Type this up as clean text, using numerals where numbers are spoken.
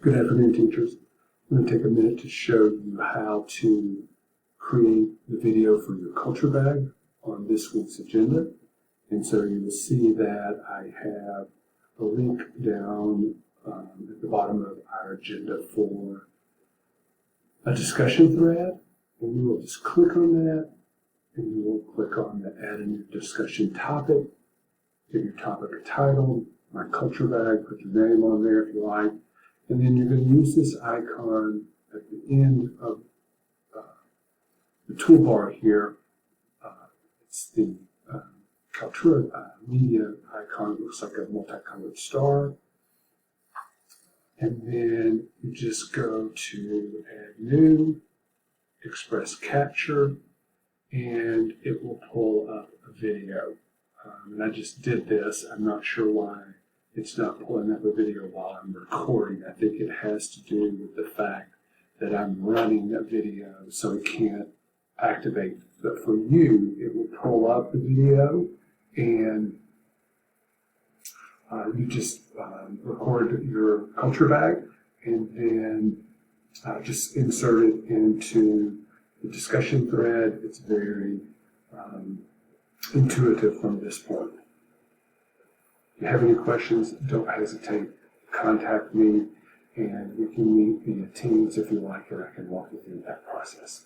Good afternoon, teachers. I'm going to take a minute to show you how to create the video for your culture bag on this week's agenda. And so you will see that I have a link down at the bottom of our agenda for a discussion thread. And you will just click on that, and you will click on the Add a New Discussion Topic. Give your topic a title, My Culture Bag, put your name on there if you like. And then you're going to use this icon at the end of the toolbar here. It's the Kaltura media icon. It looks like a multicolored star. And then you just go to Add New, Express Capture, and it will pull up a video. And I just did this. I'm not sure why it's not pulling up a video while I'm recording. I think it has to do with the fact that I'm running a video, so it can't activate. But for you, it will pull up the video, and you just record your culture bag, and then just insert it into the discussion thread. It's very intuitive from this point. If you have any questions, don't hesitate. Contact me, and we can meet via Teams if you like, and I can walk you through that process.